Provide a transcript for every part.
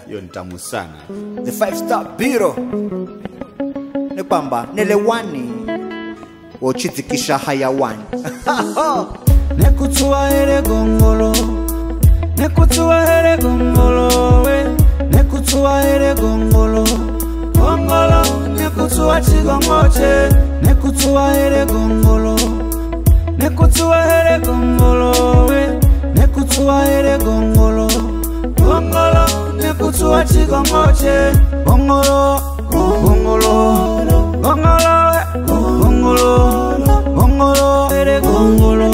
Yo nitamu sana. The 5-star bureau ni kwamba nelewani wochitikisha hayawani. Nekutua ere gongolo, nekutua ere gongolo, we. Nekutua ere gongolo, gongolo. Nekutua chigongoche, nekutua ere gongolo, nekutua ere gongolo, we. Nekutua ere gongolo, gongolo. Nekutua chigongoche, gongolo, gongolo, gongolo, gongolo, gongolo, ere gongolo,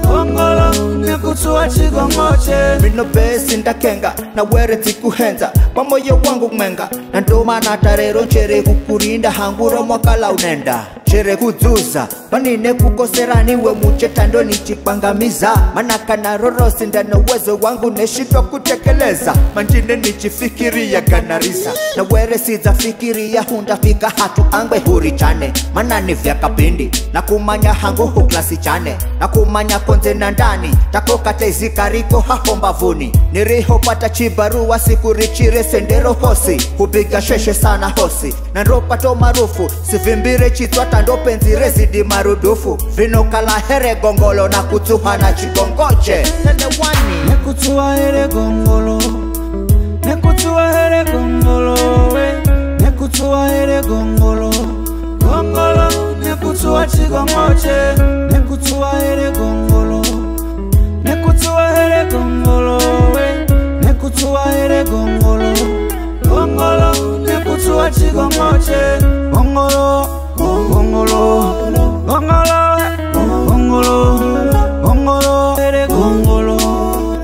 gongolo. Nekutua chigongoche. Mino besi ndakenga na were tikuhenza kwa moyo wangu mmenga na ndoma na tarero nchere kukurinda hanguro mwakala unenda chere kuzuza panine kukosera niwe mucheta ndo nichipangamiza manaka na rorosi ndana uwezo wangu neshitwa kutekeleza manjine nichifikiria ganarisa na were siza fikiria hunda fika hatu angwe huri chane manani vya kapindi na kumanya hangu huklasi chane na kumanya konze na ndani takokate zikariko haho mbavuni niriho pata chibarua siku richire sendero hosi hupiga sheshe sana hosi na ropato marufu sivimbire chitwata ndo penzi rezidi marudufu vino kala here gongolo na kutuha na chigongoche nelewani nekutua ere gongolo, nekutua ere gongolo, we. Nekutua ere gongolo, gongolo. Nekutua chigongoche, nekutua ere gongolo, nekutua ere gongolo, we. Nekutua ere gongolo, gongolo. Nekutua chigongoche, gongolo, gongolo, gongolo, gongolo, gongolo, ere gongolo,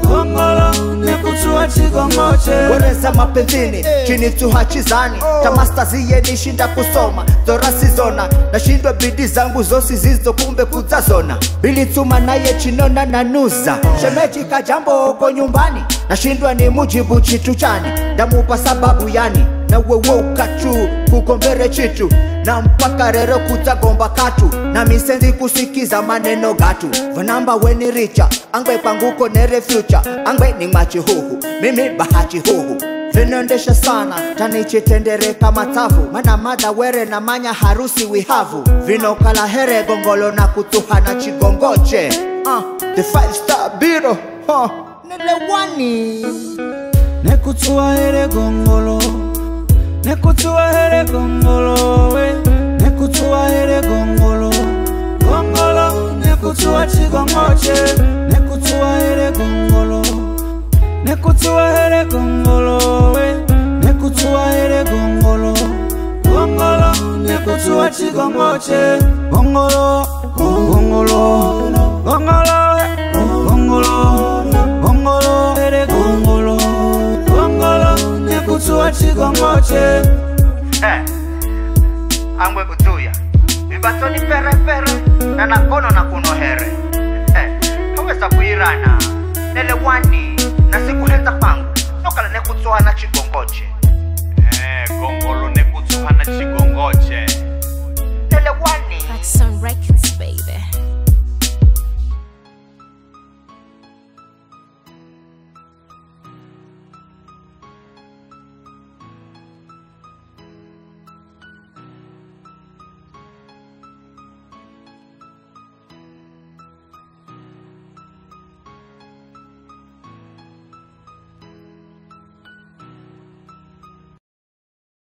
gongolo. Nekutua chigongoche. Wereza mapenzini, chini tuhachizani Tamasta ziye nishinda kusoma Zora sizona, nashindwa bidi zangu zosi zizo kumbe kutazona Bili tuma naye chinona na nuza Shemeji kajambo oko nyumbani Nashindwa ni mujibu chitu chani Damupa sababu yani na wewe ukachu kukombere chitu na mpaka rero kutagomba katu na misendi kusikiza maneno gatu vanamba weni richa angwe panguko nere future angwe ni machi huhu mimi bahachi huhu vinondesha sana tanichitendere kama tafu mana mada were na manya harusi wihavu vinokala here gongolo na kutuha na chigongoche the 5-star bureau nelewani nekutua ere gongolo, nekutua ere gongolo, we. Nekutua ere gongolo, gongolo. Nekutua chigongoche, nekutua ere gongolo, nekutua ere gongolo, we. Nekutua ere gongolo, gongolo. Nekutua chigongoche, gongolo, gongolo, gongolo, gongolo, gongolo, ere gongolo, gongolo. Nekutua chigongoche. Angwe kutuya Vibatoni pere pere na nakono na kuno here Kawesa kuirana Nelewani na